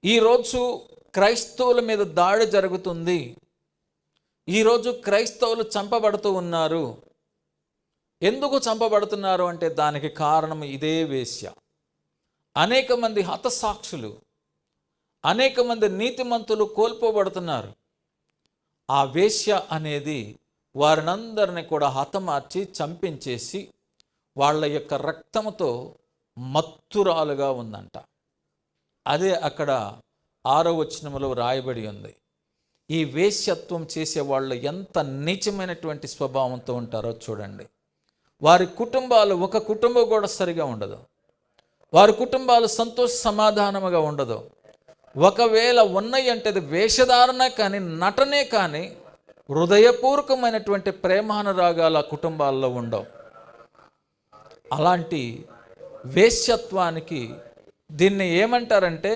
ఈరోజు క్రైస్తవుల మీద దాడి జరుగుతుంది, ఈరోజు క్రైస్తవులు చంపబడుతూ ఉన్నారు. ఎందుకు చంపబడుతున్నారు అంటే దానికి కారణం ఇదే వేశ్య. అనేక మంది హతసాక్షులు, అనేక మంది నీతిమంతులు కోల్పోబడుతున్నారు. ఆ వేశ్య అనేది వారినందరినీ కూడా హతమార్చి చంపించేసి వాళ్ళ యొక్క రక్తంతో మత్తురాలుగా ఉందంట. అదే అక్కడ 6వ వచనంలో రాయబడి ఉంది. ఈ వేశ్యత్వం చేసే వాళ్ళు ఎంత నీచమైనటువంటి స్వభావంతో ఉంటారో చూడండి. వారి కుటుంబాలు, ఒక కుటుంబం కూడా సరిగా ఉండదు. వారి కుటుంబాలు సంతోష సమాధానముగా ఉండదు. ఒకవేళ ఉన్నాయి అంటే అది వేషధారణ కానీ, నటనే కానీ, హృదయపూర్వకమైనటువంటి ప్రేమానురాగాలు ఆ కుటుంబాల్లో ఉండవు. అలాంటి వేశ్యత్వానికి దీన్ని ఏమంటారంటే